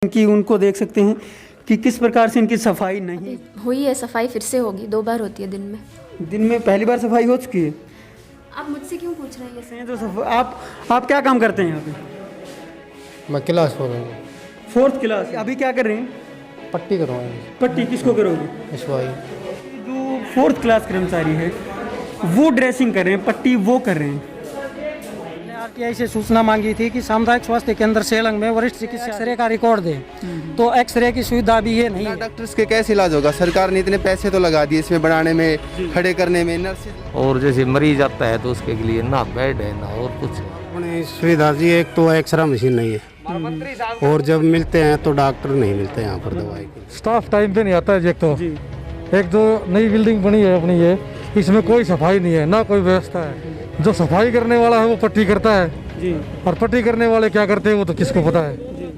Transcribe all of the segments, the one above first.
कि उनको देख सकते हैं कि किस प्रकार से इनकी सफाई नहीं हुई है। सफाई फिर से होगी, 2 बार होती है दिन में। दिन में पहली बार सफाई हो चुकी है। आप मुझसे क्यों पूछ रहे हैं ये? तो आप क्या काम करते हैं यहाँ पे? मैं क्लास 4 हूँ। 4th class. अभी क्या कर रहे हैं? पट्टी करवाएंगे। पट्टी किसको करोगे? एसवाई। जो 4th क्लास कर्मचारी है वो ड्रेसिंग कर रहे हैं, पट्टी वो कर रहे हैं। आरटीआई से सूचना मांगी थी कि सामुदायिक स्वास्थ्य केंद्र सेलंग में वरिष्ठ चिकित्सक एक्सरे का रिकॉर्ड दे, तो एक्सरे की सुविधा भी ये नहीं है। डॉक्टर्स के कैसे इलाज होगा? सरकार ने इतने पैसे तो लगा दिए इसमें बनाने में, खड़े करने में, नर्सेज। और जैसे मरीज आता है तो उसके लिए ना बेड है ना और कुछ। अपनी सुविधा जी, एक तो एक्सरा मशीन नहीं है और जब मिलते हैं तो डॉक्टर नहीं मिलते यहाँ पर दवाई के। स्टाफ टाइम पे नहीं आता है। एक तो नई बिल्डिंग बनी है अपनी, ये इसमें कोई सफाई नहीं है, ना कोई व्यवस्था है। जो सफाई करने वाला है वो पट्टी करता है जी, और पट्टी करने वाले क्या करते हैं वो तो किसको पता है जी।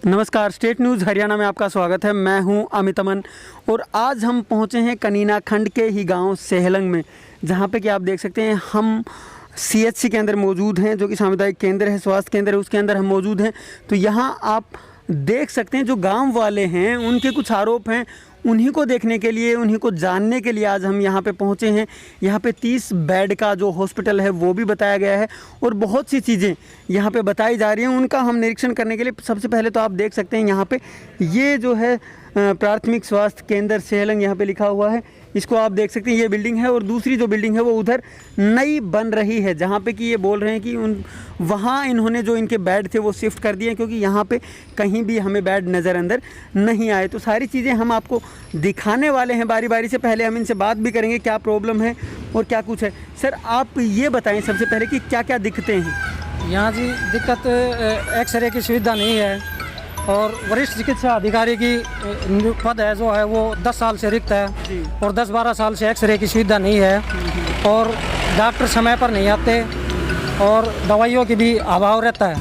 नमस्कार, स्टेट न्यूज़ हरियाणा में आपका स्वागत है। मैं हूं अमित अमन और आज हम पहुंचे हैं कनीना खंड के ही गांव सेहलंग में, जहां पे कि आप देख सकते हैं हम CHC के अंदर मौजूद हैं, जो कि सामुदायिक केंद्र है, स्वास्थ्य केंद्र है, उसके अंदर हम मौजूद हैं। तो यहाँ आप देख सकते हैं जो गांव वाले हैं उनके कुछ आरोप हैं, उन्हीं को देखने के लिए, उन्हीं को जानने के लिए आज हम यहाँ पे पहुँचे हैं। यहाँ पे 30 बेड का जो हॉस्पिटल है वो भी बताया गया है और बहुत सी चीज़ें यहाँ पे बताई जा रही हैं। उनका हम निरीक्षण करने के लिए सबसे पहले तो आप देख सकते हैं यहाँ पे ये जो है प्राथमिक स्वास्थ्य केंद्र सेहलंग यहाँ पे लिखा हुआ है, इसको आप देख सकते हैं। ये बिल्डिंग है और दूसरी जो बिल्डिंग है वो उधर नई बन रही है, जहाँ पे कि ये बोल रहे हैं कि वहाँ इन्होंने जो इनके बेड थे वो शिफ्ट कर दिए, क्योंकि यहाँ पे कहीं भी हमें बेड नज़र अंदर नहीं आए। तो सारी चीज़ें हम आपको दिखाने वाले हैं बारी बारी से। पहले हम इनसे बात भी करेंगे क्या प्रॉब्लम है और क्या कुछ है। सर, आप ये बताएँ सबसे पहले कि क्या क्या दिक्कतें हैं यहाँ जी? दिक्कत एक्सरे की सुविधा नहीं है और वरिष्ठ चिकित्सा अधिकारी की पद है जो है वो 10 साल से रिक्त है और 10-12 साल से एक्सरे की सुविधा नहीं है और डॉक्टर समय पर नहीं आते और दवाइयों की भी अभाव रहता है।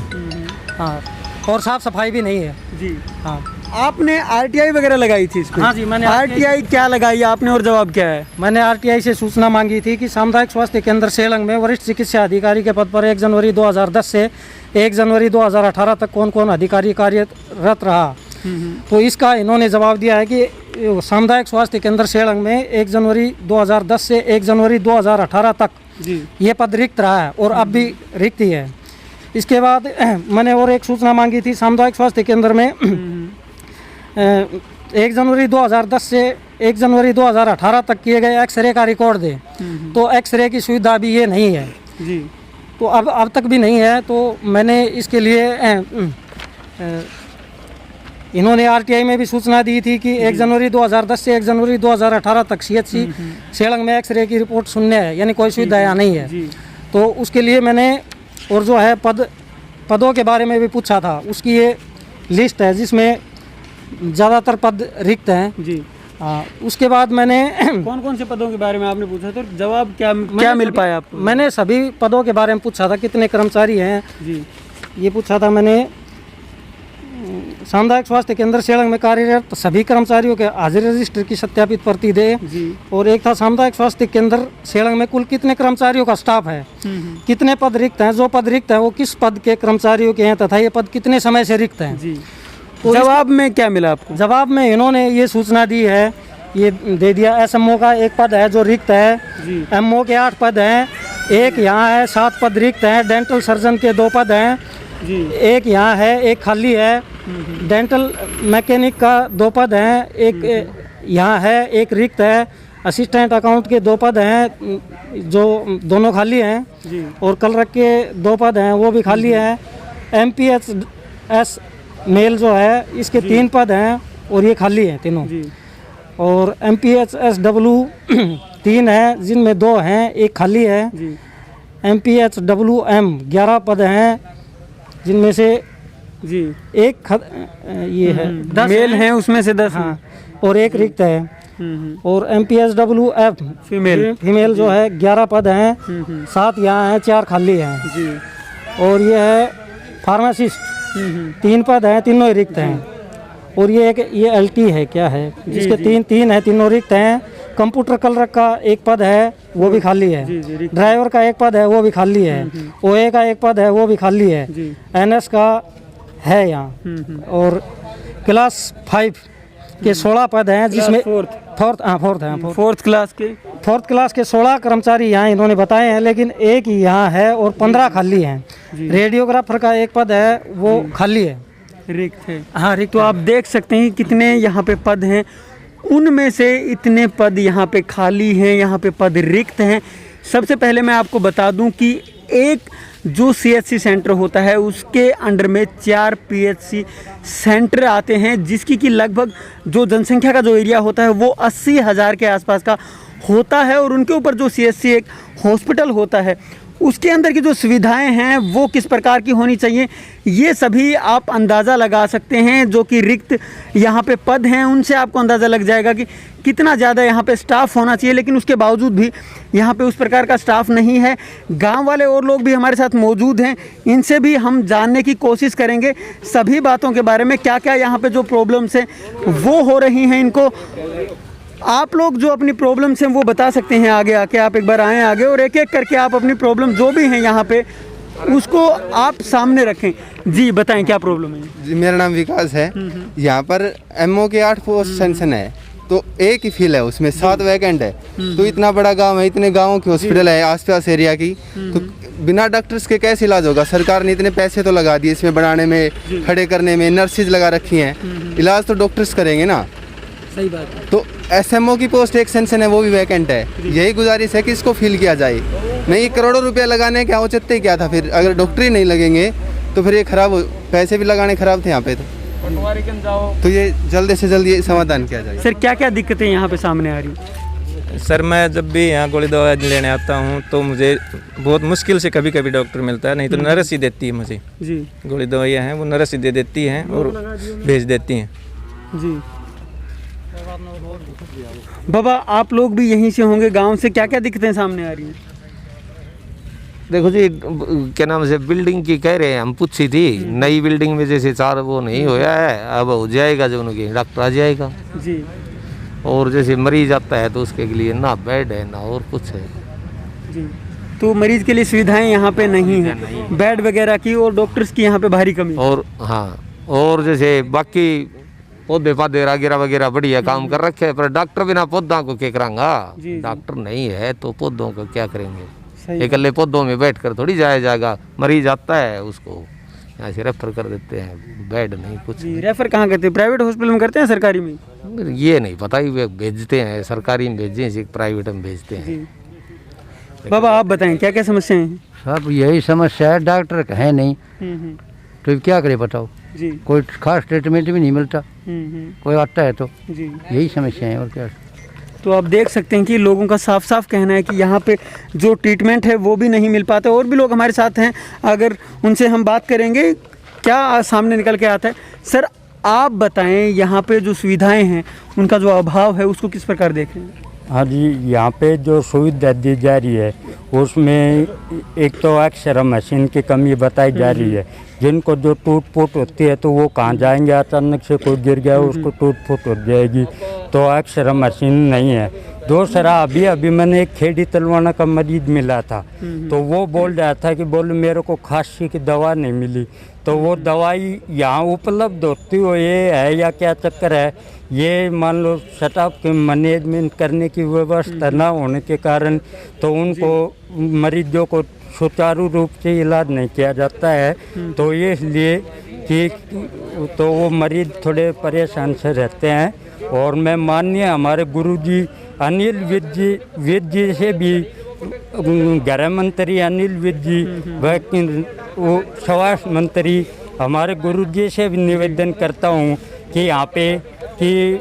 हाँ, और साफ़ सफाई भी नहीं है जी। हाँ, आपने RTI वगैरह लगाई थी इसमें? हाँ जी, मैंने RTI क्या लगाई आपने और जवाब क्या है? मैंने RTI से सूचना मांगी थी कि सामुदायिक स्वास्थ्य केंद्र सेलंग में वरिष्ठ चिकित्सा अधिकारी के पद पर 1 जनवरी 2010 से 1 जनवरी 2018 तक कौन कौन अधिकारी कार्यरत रहा। तो इसका इन्होंने जवाब दिया है कि सामुदायिक स्वास्थ्य केंद्र सेलंग में 1 जनवरी 2010 से 1 जनवरी 2018 तक ये पद रिक्त रहा है और अब भी रिक्त ही है। इसके बाद मैंने और एक सूचना मांगी थी सामुदायिक स्वास्थ्य केंद्र में 1 जनवरी 2010 से 1 जनवरी 2018 तक किए गए एक्सरे का रिकॉर्ड दे, तो एक्सरे की सुविधा भी ये नहीं है जी। तो अब तक भी नहीं है। तो मैंने इसके लिए इन्होंने RTI में भी सूचना दी थी कि 1 जनवरी 2010 से 1 जनवरी 2018 तक CHC सेलंग में एक्सरे की रिपोर्ट शून्य है, यानी कोई सुविधा यहाँ नहीं है। तो उसके लिए मैंने और जो है पदों के बारे में भी पूछा था, उसकी ये लिस्ट है जिसमें ज़्यादातर पद रिक्त हैं जी। उसके बाद मैंने कौन कौन से पदों के बारे में आपने पूछा तो जवाब क्या मिल पाया आपको? मैंने सभी पदों के बारे में पूछा था, कितने कर्मचारी हैं जी, ये पूछा था मैंने। सामुदायिक स्वास्थ्य केंद्र सेलंग में कार्यरत सभी कर्मचारियों के हाजिरी रजिस्टर की सत्यापित प्रति दे जी। और एक था सामुदायिक स्वास्थ्य केंद्र सेलंग में कुल कितने कर्मचारियों का स्टाफ है, कितने पद रिक्त हैं, जो पद रिक्त हैं वो किस पद के कर्मचारियों के हैं तथा ये पद कितने समय से रिक्त हैं जी। तो जवाब में क्या मिला आपको? जवाब में इन्होंने ये सूचना दी है, ये दे दिया SMO का 1 पद है जो रिक्त है, MO के 8 पद हैं, एक यहाँ है 7 पद रिक्त हैं, डेंटल सर्जन के 2 पद हैं जी, एक यहाँ है, एक खाली है, डेंटल मैकेनिक का 2 पद हैं, एक यहाँ है, एक रिक्त है, असिस्टेंट अकाउंट के 2 पद हैं जो दोनों खाली हैं जी। और कलरक के 2 पद हैं वो भी खाली हैं। MPHS मेल जो है इसके 3 पद हैं और ये खाली हैं तीनों जी। और MPHSW 3 है जिनमें 2 हैं, एक खाली है जी। MPHWM 11 पद हैं जिनमें से जी एक ये है 10 मेल हैं, उसमें से 10 हाँ, और एक रिक्त है। और MPHWF फीमेल जो है 11 पद हैं, 7 यहाँ हैं, 4 खाली हैं जी। और ये है फार्मासिस्ट 3 पद हैं, तीनों ही रिक्त हैं। और ये LT है क्या है जिसके 3 है, तीनों रिक्त हैं। कंप्यूटर क्लर्क का 1 पद है वो भी खाली है। ड्राइवर का 1 पद है वो भी खाली है। OA का 1 पद है वो भी खाली है। NS का है यहाँ। और क्लास 5 के 16 पद हैं, जिसमें फोर्थ क्लास के 16 कर्मचारी यहाँ इन्होंने बताए हैं, लेकिन एक ही यहाँ है और 15 खाली हैं। रेडियोग्राफर का एक पद है, वो खाली है, रिक्त है। हाँ, रिक्त। तो आप देख सकते हैं कितने यहाँ पे पद हैं, उनमें से इतने पद यहाँ पे खाली हैं, यहाँ पे पद रिक्त हैं। सबसे पहले मैं आपको बता दूं कि एक जो CHC सेंटर होता है उसके अंडर में 4 PHC सेंटर आते हैं, जिसकी कि लगभग जो जनसंख्या का जो एरिया होता है वो 80,000 के आसपास का होता है। और उनके ऊपर जो CHC एक हॉस्पिटल होता है उसके अंदर की जो सुविधाएं हैं वो किस प्रकार की होनी चाहिए, ये सभी आप अंदाज़ा लगा सकते हैं। जो कि रिक्त यहाँ पे पद हैं उनसे आपको अंदाज़ा लग जाएगा कि कितना ज़्यादा यहाँ पे स्टाफ होना चाहिए, लेकिन उसके बावजूद भी यहाँ पे उस प्रकार का स्टाफ नहीं है। गांव वाले और लोग भी हमारे साथ मौजूद हैं, इनसे भी हम जानने की कोशिश करेंगे सभी बातों के बारे में, क्या क्या यहाँ पे जो प्रॉब्लम्स हैं वो हो रही हैं इनको। आप लोग जो अपनी प्रॉब्लम्स हैं वो बता सकते हैं आगे आके, आप एक बार आएँ आगे और एक एक करके आप अपनी प्रॉब्लम जो भी हैं यहाँ पे उसको आप सामने रखें। जी बताएं क्या प्रॉब्लम है। जी मेरा नाम विकास है। यहाँ पर MO के 8 पोस्ट सेंशन है, तो एक ही फील्ड है, उसमें 7 वैकेंट है। तो इतना बड़ा गांव है, इतने गांवों की हॉस्पिटल है आसपास एरिया की, तो बिना डॉक्टर्स के कैसे इलाज होगा। सरकार ने इतने पैसे तो लगा दिए इसमें बनाने में, खड़े करने में, नर्सिस लगा रखी हैं, इलाज तो डॉक्टर्स करेंगे ना। सही बात है। तो SMO की पोस्ट एक सेंशन है, वो भी वैकेंट है। यही गुजारिश है कि इसको फिल किया जाए। नहीं, करोड़ों रुपया लगाने के औचित्य क्या था फिर, अगर डॉक्टर ही नहीं लगेंगे तो फिर ये खराब, पैसे भी लगाने खराब थे यहाँ पे। तो ये जल्दी से जल्दी समाधान किया जाए। सर क्या क्या दिक्कतें यहाँ पे सामने आ रही? सर मैं जब भी यहाँ गोली दवा लेने आता हूँ तो मुझे बहुत मुश्किल से कभी कभी डॉक्टर मिलता है, नहीं तो नर्स ही देती है मुझे। जी गोली दवाइयाँ हैं वो नर्स ही दे देती हैं और भेज देती हैं। जी बाबा, आप लोग भी यहीं से होंगे, गांव से, क्या क्या दिक्कतें सामने आ रही हैं? देखो जी, क्या नाम से बिल्डिंग की कह रहे हैं, हम पूछी थी नई बिल्डिंग में जैसे 4 वो नहीं होया है, अब हो जाएगा जो उनके डॉक्टर आ जाएगा जी। और जैसे मरीज आता है तो उसके लिए ना बेड है ना और कुछ है जी। तो मरीज के लिए सुविधाएं यहाँ पे नहीं है, बेड वगैरह की और डॉक्टर्स की यहाँ पे भारी कमी। और हाँ, और जैसे बाकी पौधे पाधे वगैरह वगैरह बढ़िया काम कर रखे हैं, पर डॉक्टर बिना पौधों को क्या करांगा। डॉक्टर नहीं है तो पौधों का क्या करेंगे, इकल्ले पौधों में बैठकर थोड़ी जाया जाएगा। मरीज आता है उसको यहाँ से रेफर कर देते हैं, बेड नहीं कुछ। रेफर कहाँ करते हैं? प्राइवेट हॉस्पिटल में करते हैं, सरकारी में? ये नहीं पता ही, वे भेजते हैं, सरकारी में भेजे, प्राइवेट में भेजते हैं। बाबा आप बताएं क्या क्या समस्याएं हैं? सब यही समस्या है, डॉक्टर है नहीं तो क्या करे बताओ जी। कोई खास ट्रीटमेंट भी नहीं मिलता, कोई आता है तो जी, यही समस्या है और क्या। तो आप देख सकते हैं कि लोगों का साफ साफ कहना है कि यहाँ पे जो ट्रीटमेंट है वो भी नहीं मिल पाता। और भी लोग हमारे साथ हैं, अगर उनसे हम बात करेंगे क्या सामने निकल के आता है। सर आप बताएं, यहाँ पे जो सुविधाएं हैं उनका जो अभाव है उसको किस प्रकार देख रहे हैं? हाँ जी, यहाँ पे जो सुविधा दी जा रही है उसमें एक तो एक्सरे मशीन की कमी बताई जा रही है, जिनको जो टूट फूट होती है तो वो कहाँ जाएंगे, अचानक से कोई गिर गया उसको टूट फूट हो जाएगी, तो एक्सरे मशीन नहीं है। दूसरा अभी मैंने एक खेड़ी तलवाना का मरीज मिला था, तो वो बोल रहा था कि बोले मेरे को खांसी की दवा नहीं मिली, तो वो दवाई यहाँ उपलब्ध होती हो ये है या क्या चक्कर है, ये मान लो स्टाफ के मैनेजमेंट करने की व्यवस्था ना होने के कारण तो उनको मरीजों को सुचारू रूप से इलाज नहीं किया जाता है, तो ये इसलिए कि तो वो मरीज थोड़े परेशान से रहते हैं। और मैं माननीय हमारे गुरुजी अनिल विज जी से भी, गृह मंत्री अनिल विज जी वो स्वास्थ्य मंत्री हमारे गुरुजी से भी निवेदन करता हूँ कि यहाँ पे कि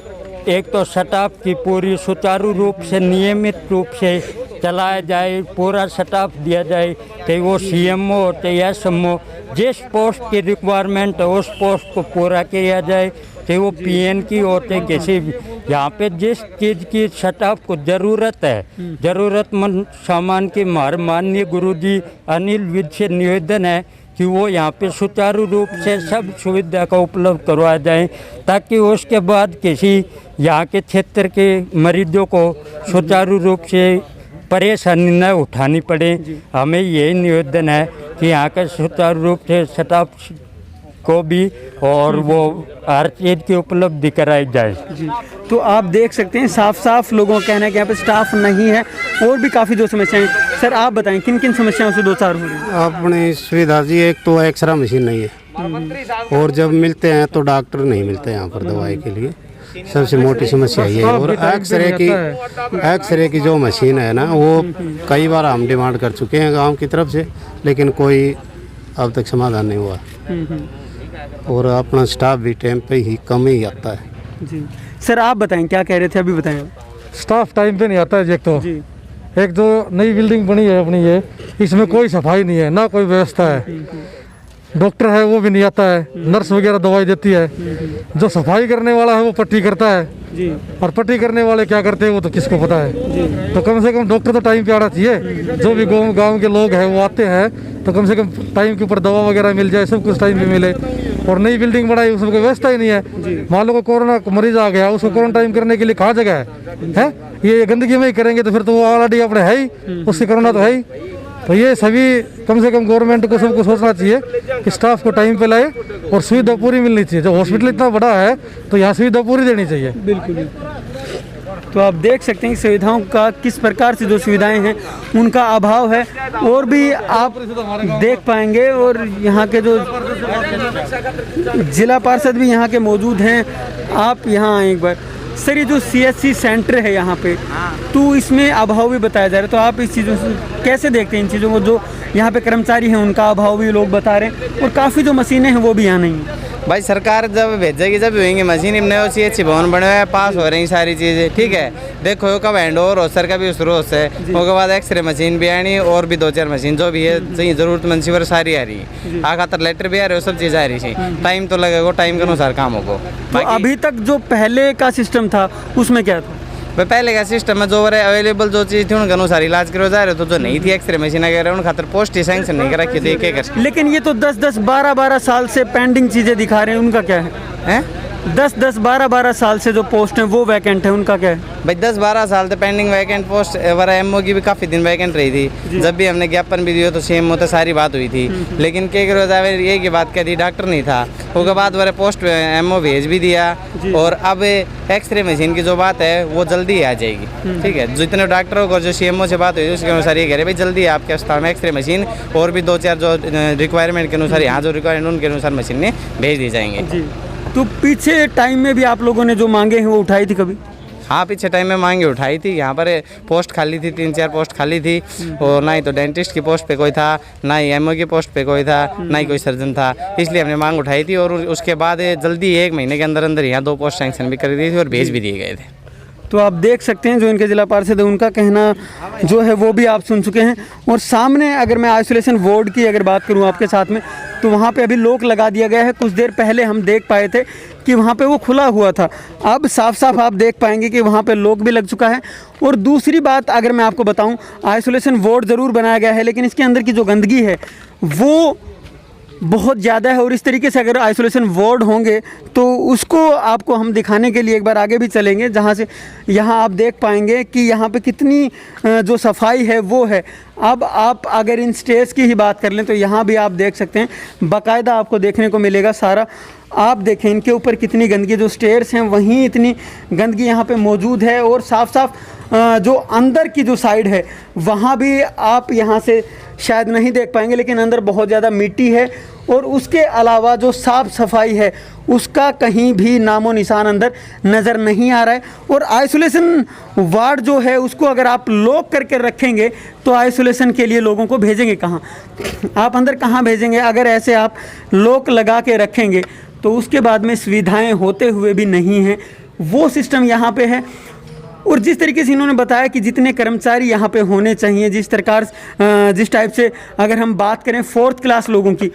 एक तो स्टाफ की पूरी सुचारू रूप से नियमित रूप से चलाया जाए, पूरा स्टाफ दिया जाए, चाहे वो CMO हो चाहे SMO, जिस पोस्ट की रिक्वायरमेंट है उस पोस्ट को पूरा किया जाए, चाहे वो PN की हो चाहे किसी भी। यहाँ पे जिस चीज़ की स्टाफ को ज़रूरत है, ज़रूरतमंद सामान की माननीय गुरुजी अनिल विज से निवेदन है कि वो यहाँ पे सुचारू रूप से सब सुविधा का उपलब्ध करवाया जाए, ताकि उसके बाद किसी यहाँ के क्षेत्र के मरीजों को सुचारू रूप से परेशानी न उठानी पड़े। हमें यही निवेदन है कि यहाँ का सुचारू रूप से स्टाफ को भी और वो हर चीज़ की उपलब्धि कराई जाए। जी, तो आप देख सकते हैं साफ साफ लोगों का कहना है कि यहाँ पे स्टाफ नहीं है और भी काफ़ी जो समस्याएं। सर आप बताएं किन किन समस्याओं से दो चार हो रही हैं? अपनी सुविधा जी, एक तो एक्सरा मशीन नहीं है और जब मिलते हैं तो डॉक्टर नहीं मिलते यहाँ पर दवाई के लिए, सबसे मोटी समस्या ये है। और एक्सरे की जो मशीन है ना, वो कई बार हम डिमांड कर चुके हैं गांव की तरफ से, लेकिन कोई अब तक समाधान नहीं हुआ। और अपना स्टाफ भी टाइम पे ही कम ही आता है। जी सर आप बताएं क्या कह रहे थे, अभी बताएं। स्टाफ टाइम पे नहीं आता है। एक तो नई बिल्डिंग बनी है अपनी ये, इसमें कोई सफाई नहीं है, ना कोई व्यवस्था है। डॉक्टर है वो भी नहीं आता है, नर्स वगैरह दवाई देती है, जो सफाई करने वाला है वो पट्टी करता है जी, और पट्टी करने वाले क्या करते हैं वो तो किसको पता है जी। तो कम से कम डॉक्टर तो टाइम पे आना चाहिए। जो भी गांव के लोग हैं वो आते हैं तो कम से कम टाइम के ऊपर दवा वगैरह मिल जाए, सब कुछ टाइम पे मिले। और नई बिल्डिंग बनाई उसमें कोई व्यवस्था ही नहीं है। मान लो कोरोना मरीज आ गया, उसको क्वारंटाइन करने के लिए कहाँ जगह है? ये गंदगी में ही करेंगे तो फिर तो वो ऑलरेडी अपने है ही, उससे कोरोना तो है ही। तो ये सभी कम से कम गवर्नमेंट को सबको सोचना चाहिए कि स्टाफ को टाइम पे लाए और सुविधा पूरी मिलनी चाहिए। जब हॉस्पिटल इतना बड़ा है तो यहाँ सुविधा पूरी देनी चाहिए। बिल्कुल। तो आप देख सकते हैं कि सुविधाओं का किस प्रकार से जो सुविधाएं हैं उनका अभाव है, और भी आप देख पाएंगे। और यहाँ के जो जिला पार्षद भी यहाँ के मौजूद हैं, आप यहाँ आए एक बार। सर ये जो CSC सेंटर है यहाँ पे, तो इसमें अभाव भी बताया जा रहा है, तो आप इस चीज़ों से कैसे देखते हैं इन चीज़ों को? जो यहाँ पे कर्मचारी हैं उनका अभाव भी लोग बता रहे हैं, और काफ़ी जो मशीनें हैं वो भी यहाँ नहीं है। भाई सरकार जब भेजेगी जब होंगे मशीन, नए CHC भवन बने हुए हैं, पास हो रही सारी चीज़ें, ठीक है। देखो कब हैंड ओवर हो सर का भी शुरू से, उसके बाद एक्सरे मशीन भी आनी और भी 2-4 मशीन जो भी है चाहिए जरूरतमंद सी सारी आ रही है। आ खातर लेटर भी आ रहे हो, सब चीज़ आ रही है। टाइम तो लगेगा, टाइम के अनुसार काम होगा। तो अभी तक जो पहले का सिस्टम था उसमें क्या था? भाई पहले का सिस्टम में जो अवेलेबल जो चीज़ थी उनके अनुसार इलाज करो जा रहे, तो जो नहीं थी एक्सरे मशीन वगैरह उन खातर पोस्ट ही सैंक्शन नहीं कर रखी थी एक। लेकिन ये तो 10-10, 12-12 साल से पेंडिंग चीज़ें दिखा रहे हैं, उनका क्या है? 10-10, 12-12 साल से जो पोस्ट हैं वो वैकेंट है, उनका क्या है? भाई 10-12 साल तो पेंडिंग वैकेंट पोस्ट MO की भी काफ़ी दिन वैकेंट रही थी। जब भी हमने ज्ञापन भी दिया तो CMO तो सारी बात हुई थी, लेकिन क्या करो एक ही बात कह दी, डॉक्टर नहीं था। उसके बाद वाले पोस्ट MO भेज भी दिया, और अब एक्सरे मशीन की जो बात है वो जल्दी ही आ जाएगी, ठीक है। जितने डॉक्टरों को जो CMO से बात हुई उसके अनुसार ये कह रहे भाई जल्दी आपके अस्पताल में एक्सरे मशीन और भी 2-4 जो रिक्वायरमेंट के अनुसार यहाँ जो रिक्वायरमेंट उनके अनुसार मशीन में भेज दी जाएंगे। तो पीछे टाइम में भी आप लोगों ने जो मांगे हैं वो उठाई थी कभी? हाँ पीछे टाइम में मांगे उठाई थी। यहाँ पर पोस्ट खाली थी, 3-4 पोस्ट खाली थी, और ना ही तो डेंटिस्ट की पोस्ट पे कोई था, ना ही MO की पोस्ट पे कोई था, ना ही कोई सर्जन था। इसलिए हमने मांग उठाई थी, और उसके बाद जल्दी 1 महीने के अंदर अंदर यहाँ 2 पोस्ट सैंक्शन भी कर दी थी और भेज भी दिए गए थे। तो आप देख सकते हैं जो इनके जिला पार्षद है उनका कहना जो है वो भी आप सुन चुके हैं। और सामने अगर मैं आइसोलेशन वार्ड की अगर बात करूं आपके साथ में, तो वहाँ पे अभी लॉक लगा दिया गया है। कुछ देर पहले हम देख पाए थे कि वहाँ पे वो खुला हुआ था, अब साफ साफ आप देख पाएंगे कि वहाँ पे लॉक भी लग चुका है। और दूसरी बात अगर मैं आपको बताऊँ, आइसोलेशन वार्ड ज़रूर बनाया गया है, लेकिन इसके अंदर की जो गंदगी है वो बहुत ज़्यादा है। और इस तरीके से अगर आइसोलेशन वार्ड होंगे तो उसको आपको हम दिखाने के लिए एक बार आगे भी चलेंगे, जहाँ से यहाँ आप देख पाएंगे कि यहाँ पे कितनी जो सफाई है वो है। अब आप अगर इन स्टेज की ही बात कर लें तो यहाँ भी आप देख सकते हैं बाकायदा आपको देखने को मिलेगा सारा। आप देखें इनके ऊपर कितनी गंदगी, जो स्टेयर्स हैं वहीं इतनी गंदगी यहाँ पे मौजूद है। और साफ साफ जो अंदर की जो साइड है वहाँ भी आप यहाँ से शायद नहीं देख पाएंगे, लेकिन अंदर बहुत ज़्यादा मिट्टी है। और उसके अलावा जो साफ़ सफाई है उसका कहीं भी नामो निशान अंदर नज़र नहीं आ रहा है। और आइसोलेशन वार्ड जो है उसको अगर आप लॉक करके रखेंगे तो आइसोलेशन के लिए लोगों को भेजेंगे कहाँ? आप अंदर कहाँ भेजेंगे? अगर ऐसे आप लॉक लगा के रखेंगे तो उसके बाद में सुविधाएं होते हुए भी नहीं हैं, वो सिस्टम यहाँ पे है। और जिस तरीके से इन्होंने बताया कि जितने कर्मचारी यहाँ पे होने चाहिए, जिस टाइप से अगर हम बात करें 4th क्लास लोगों की,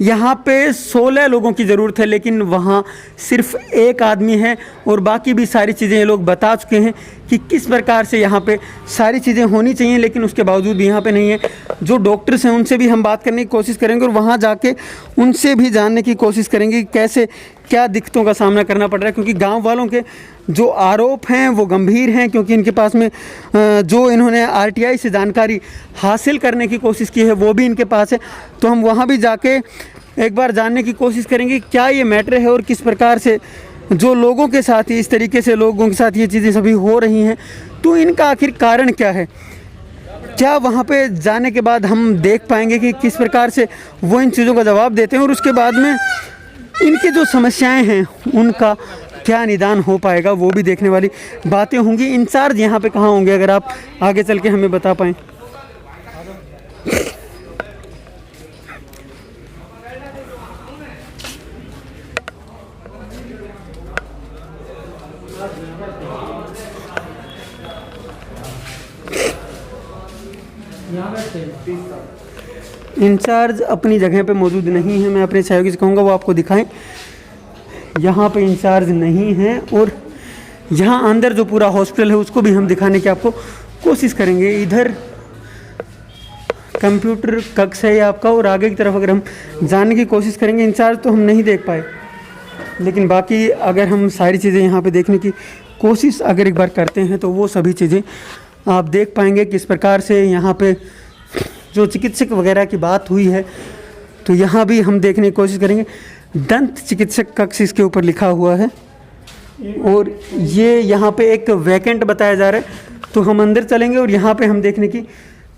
यहाँ पे 16 लोगों की ज़रूरत है, लेकिन वहाँ सिर्फ 1 आदमी है। और बाकी भी सारी चीज़ें ये लोग बता चुके हैं कि किस प्रकार से यहाँ पे सारी चीज़ें होनी चाहिए, लेकिन उसके बावजूद भी यहाँ पे नहीं है। जो डॉक्टर्स हैं उनसे भी हम बात करने की कोशिश करेंगे और वहाँ जाके उनसे भी जानने की कोशिश करेंगे कि कैसे क्या दिक्कतों का सामना करना पड़ रहा है। क्योंकि गाँव वालों के जो आरोप हैं वो गंभीर हैं, क्योंकि इनके पास में जो इन्होंने RTI से जानकारी हासिल करने की कोशिश की है वो भी इनके पास है। तो हम वहाँ भी जाके एक बार जानने की कोशिश करेंगे क्या ये मैटर है और किस प्रकार से जो लोगों के साथ इस तरीके से लोगों के साथ ये चीज़ें सभी हो रही हैं, तो इनका आखिर कारण क्या है। क्या वहाँ पे जाने के बाद हम देख पाएंगे कि किस प्रकार से वो इन चीज़ों का जवाब देते हैं और उसके बाद में इनकी जो समस्याएं हैं उनका क्या निदान हो पाएगा, वो भी देखने वाली बातें होंगी। इंचार्ज यहाँ पे कहाँ होंगे, अगर आप आगे चल के हमें बता पाएँ। इंचार्ज अपनी जगह पे मौजूद नहीं है, मैं अपने सहयोगी से कहूँगा वो आपको दिखाएं। यहाँ पे इंचार्ज नहीं है और यहाँ अंदर जो पूरा हॉस्पिटल है उसको भी हम दिखाने की आपको कोशिश करेंगे। इधर कंप्यूटर कक्ष है आपका और आगे की तरफ अगर हम जानने की कोशिश करेंगे, इंचार्ज तो हम नहीं देख पाए, लेकिन बाकी अगर हम सारी चीज़ें यहाँ पे देखने की कोशिश अगर एक बार करते हैं तो वो सभी चीज़ें आप देख पाएंगे। किस प्रकार से यहाँ पे जो चिकित्सक वगैरह की बात हुई है, तो यहाँ भी हम देखने की कोशिश करेंगे। दंत चिकित्सक कक्ष इसके ऊपर लिखा हुआ है और ये यहाँ पे एक वैकेंट बताया जा रहा है, तो हम अंदर चलेंगे और यहाँ पे हम देखने की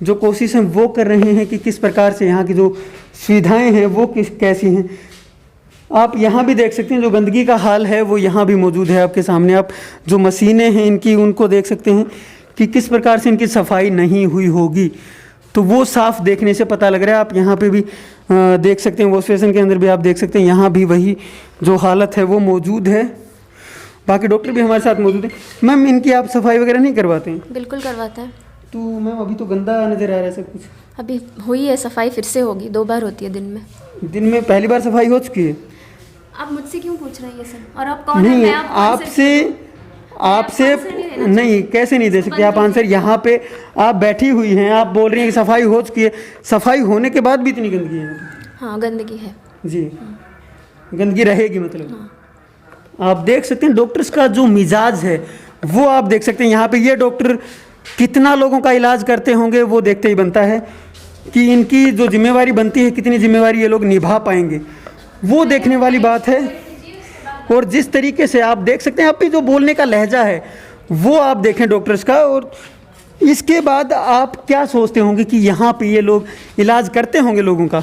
जो कोशिश है वो कर रहे हैं कि किस प्रकार से यहाँ की जो सुविधाएं हैं वो कैसी हैं। आप यहाँ भी देख सकते हैं जो गंदगी का हाल है वो यहाँ भी मौजूद है आपके सामने। आप जो मशीनें हैं इनकी उनको देख सकते हैं कि किस प्रकार से इनकी सफाई नहीं हुई होगी, तो वो साफ देखने से पता लग रहा है। आप यहाँ पे भी देख सकते हैं, वॉश बेसिन के अंदर भी आप देख सकते हैं, यहाँ भी वही जो हालत है वो मौजूद है। बाकी डॉक्टर भी हमारे साथ मौजूद है। मैम, इनकी आप सफाई वगैरह नहीं करवाते हैं? बिल्कुल करवाते हैं। तो मैम अभी तो गंदा नज़र आ रहा है सब कुछ। अभी हुई है सफाई, फिर से होगी, 2 बार होती है दिन में। दिन में पहली बार सफाई हो चुकी है? आप मुझसे क्यों पूछ रहे हैं ये सब? और आप कौन नहीं, है? आपसे नहीं, कैसे नहीं दे सकते आप आंसर। यहाँ पे आप बैठी हुई हैं, आप बोल रही हैं कि सफाई हो चुकी है, सफाई होने के बाद भी इतनी गंदगी है? हाँ, गंदगी है जी, गंदगी रहेगी मतलब। हाँ। आप देख सकते हैं डॉक्टर्स का जो मिजाज है वो आप देख सकते हैं। यहाँ पे ये डॉक्टर कितना लोगों का इलाज करते होंगे वो देखते ही बनता है कि इनकी जो जिम्मेवारी बनती है कितनी जिम्मेवारी ये लोग निभा पाएंगे, वो देखने वाली बात है। और जिस तरीके से आप देख सकते हैं, आप भी जो बोलने का लहजा है वो आप देखें डॉक्टर्स का, और इसके बाद आप क्या सोचते होंगे कि यहाँ पे ये लोग इलाज करते होंगे लोगों का।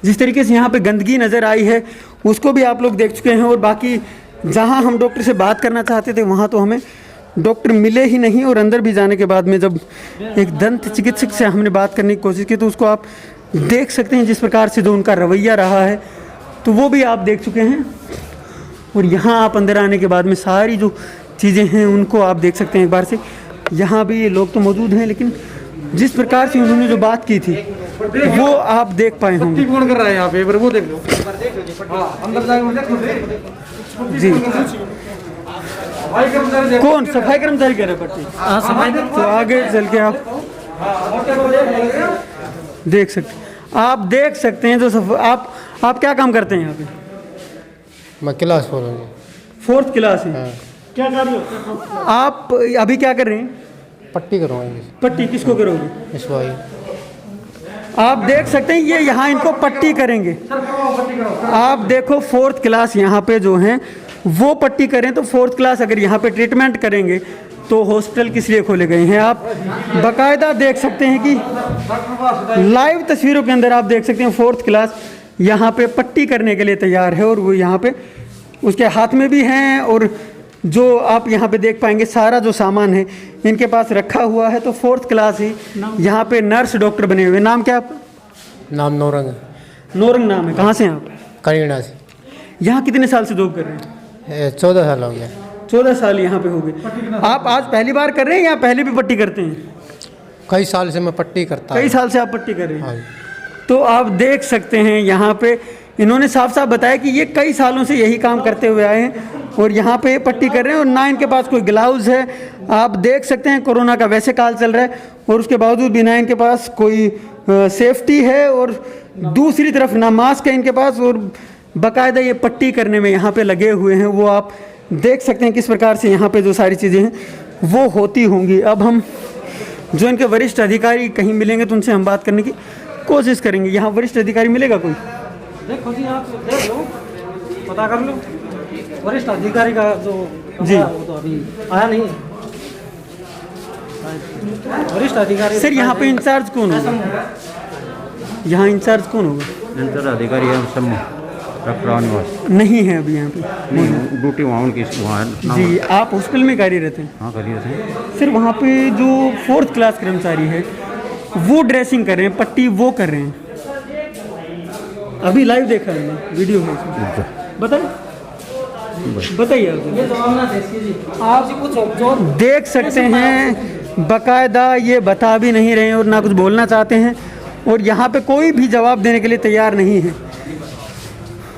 जिस तरीके से यहाँ पे गंदगी नज़र आई है उसको भी आप लोग देख चुके हैं, और बाकी जहाँ हम डॉक्टर से बात करना चाहते थे वहाँ तो हमें डॉक्टर मिले ही नहीं। और अंदर भी जाने के बाद में जब एक दंत चिकित्सक से हमने बात करने की कोशिश की तो उसको आप देख सकते हैं जिस प्रकार से जो उनका रवैया रहा है, तो वो भी आप देख चुके हैं। और यहाँ आप अंदर आने के बाद में सारी जो चीज़ें हैं उनको आप देख सकते हैं एक बार से। यहाँ भी लोग तो मौजूद हैं, लेकिन जिस प्रकार से उन्होंने जो बात की थी वो आप देख पाए होंगे। कौन कर रहा है यहाँ पे, वो देख लो अंदर जाके जी। कौन सफाई कर्मचारी कह रहे हैं पट्टी? हाँ, सफाई। तो आगे चल के आप देख सकते हैं, आप देख सकते हैं जो आप क्या काम करते हैं यहाँ पे? मैं क्लास 4th क्लास है। क्या कर रहे हो आप अभी? क्या कर रहे हैं? पट्टी करवाएंगे। पट्टी किसको करोगे? इस भाई आप देख सकते हैं ये यहाँ इनको पट्टी करेंगे। आप देखो 4th क्लास यहाँ पे जो हैं वो पट्टी करें, तो 4th क्लास अगर यहाँ पे ट्रीटमेंट करेंगे तो हॉस्पिटल किस लिए खोले गए हैं। आप बाकायदा देख सकते हैं कि लाइव तस्वीरों के अंदर आप देख सकते हैं 4th क्लास यहाँ पे पट्टी करने के लिए तैयार है, और वो यहाँ पे उसके हाथ में भी हैं, और जो आप यहाँ पे देख पाएंगे सारा जो सामान है इनके पास रखा हुआ है। तो 4th क्लास ही यहाँ पे नर्स डॉक्टर बने हुए। नाम क्या आपका? नाम नौरंग है। नौरंग नाम है। कहाँ से हैं आप? करीना से। यहाँ कितने साल से जॉब कर रहे हैं? 14 साल हो गया। 14 साल यहाँ पे हो गए। आप आज पहली बार कर रहे हैं या पहले भी पट्टी करते हैं? कई साल से मैं पट्टी करता हूँ। कई साल से आप पट्टी कर रहे हैं? हाँ। तो आप देख सकते हैं यहाँ पे इन्होंने साफ साफ बताया कि ये कई सालों से यही काम करते हुए आए हैं और यहाँ पे पट्टी कर रहे हैं, और ना इनके पास कोई ग्लव्स है। आप देख सकते हैं कोरोना का वैसे काल चल रहा है और उसके बावजूद भी ना इनके पास कोई सेफ्टी है, और दूसरी तरफ ना मास्क है इनके पास, और बाकायदा ये पट्टी करने में यहाँ पे लगे हुए हैं। वो आप देख सकते हैं किस प्रकार से यहाँ पे जो सारी चीज़ें हैं वो होती होंगी। अब हम जो इनके वरिष्ठ अधिकारी कहीं मिलेंगे तो उनसे हम बात करने की कोशिश करेंगे। यहाँ वरिष्ठ अधिकारी मिलेगा कोई? देखो जी, आप देख लो, पता कर लो। वरिष्ठ अधिकारी का जो जी। वो तो अभी आया नहीं है। वरिष्ठ अधिकारी सर यहाँ पे इंचार्ज कौन होगा? यहाँ इंचार्ज कौन होगा? इंटर अधिकारी है समूह डॉक्टर निवास नहीं है अभी यहाँ पे। नहीं, ड्यूटी वहाँ उनकी वहाँ है। जी, आप हॉस्पिटल में कार्यरत हैं? हाँ करिए थे। सर वहाँ पे जो 4th क्लास कर्मचारी है वो ड्रेसिंग कर रहे हैं, पट्टी वो कर रहे हैं। अभी लाइव देखा है, वीडियो है इसमें। बताइए आप देख सकते हैं, बकायदा ये बता भी नहीं रहे हैं और ना कुछ बोलना चाहते हैं, और यहाँ पे कोई भी जवाब देने के लिए तैयार नहीं है।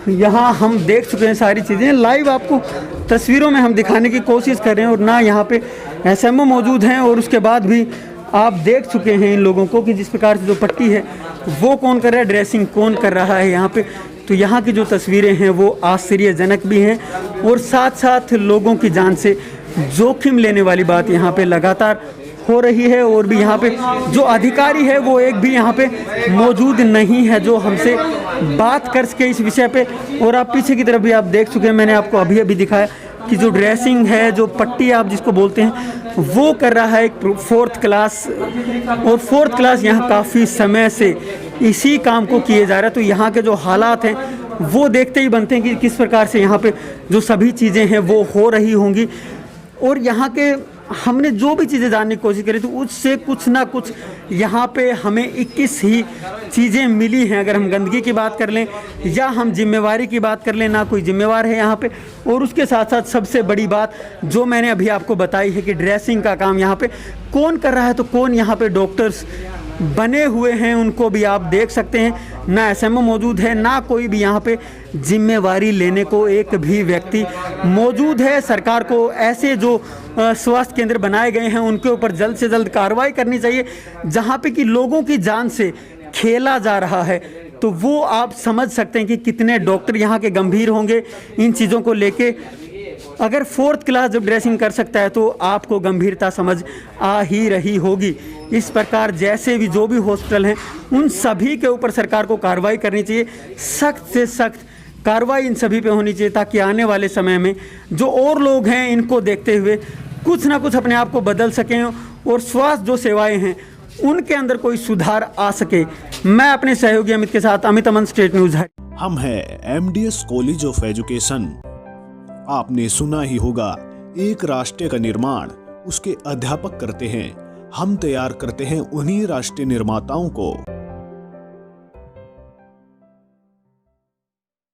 यहाँ हम देख चुके हैं सारी चीज़ें, लाइव आपको तस्वीरों में हम दिखाने की कोशिश कर रहे हैं, और ना यहाँ पे एसएमओ मौजूद हैं, और उसके बाद भी आप देख चुके हैं इन लोगों को कि जिस प्रकार से जो पट्टी है वो कौन कर रहा है, ड्रेसिंग कौन कर रहा है यहाँ पे। तो यहाँ की जो तस्वीरें हैं वो आश्चर्यजनक भी हैं, और साथ साथ लोगों की जान से जोखिम लेने वाली बात यहाँ पे लगातार हो रही है। और भी यहाँ पे जो अधिकारी है वो एक भी यहाँ पे मौजूद नहीं है जो हमसे बात कर सके इस विषय पे। और आप पीछे की तरफ भी आप देख चुके हैं, मैंने आपको अभी अभी दिखाया कि जो ड्रेसिंग है, जो पट्टी आप जिसको बोलते हैं, वो कर रहा है एक 4th क्लास, और 4th क्लास यहाँ काफ़ी समय से इसी काम को किए जा रहा है। तो यहाँ के जो हालात हैं वो देखते ही बनते हैं कि किस प्रकार से यहाँ पे जो सभी चीज़ें हैं वो हो रही होंगी। और यहाँ के हमने जो भी चीज़ें जानने की कोशिश करी तो उससे कुछ ना कुछ यहाँ पे हमें 21 ही चीज़ें मिली हैं। अगर हम गंदगी की बात कर लें या हम जिम्मेवारी की बात कर लें, ना कोई जिम्मेवार है यहाँ पे। और उसके साथ साथ सबसे बड़ी बात जो मैंने अभी आपको बताई है कि ड्रेसिंग का काम यहाँ पे कौन कर रहा है, तो कौन यहाँ पे डॉक्टर्स बने हुए हैं उनको भी आप देख सकते हैं। ना एसएमओ मौजूद है, ना कोई भी यहाँ पे जिम्मेवारी लेने को एक भी व्यक्ति मौजूद है। सरकार को ऐसे जो स्वास्थ्य केंद्र बनाए गए हैं उनके ऊपर जल्द से जल्द कार्रवाई करनी चाहिए, जहाँ पे कि लोगों की जान से खेला जा रहा है। तो वो आप समझ सकते हैं कि कितने डॉक्टर यहाँ के गंभीर होंगे इन चीज़ों को लेके। अगर 4th क्लास जब ड्रेसिंग कर सकता है तो आपको गंभीरता समझ आ ही रही होगी। इस प्रकार जैसे भी जो भी हॉस्पिटल हैं उन सभी के ऊपर सरकार को कार्रवाई करनी चाहिए, सख्त से सख्त कार्रवाई इन सभी पे होनी चाहिए, ताकि आने वाले समय में जो और लोग हैं इनको देखते हुए कुछ ना कुछ अपने आप को बदल सकें, और स्वास्थ्य जो सेवाएं हैं उनके अंदर कोई सुधार आ सके। मैं अपने सहयोगी अमित के साथ, अमित अमन, स्टेट न्यूज़ है। हम हैं MDS कॉलेज ऑफ एजुकेशन। आपने सुना ही होगा, एक राष्ट्र का निर्माण उसके अध्यापक करते हैं, हम तैयार करते हैं उन्हीं राष्ट्रीय निर्माताओं को।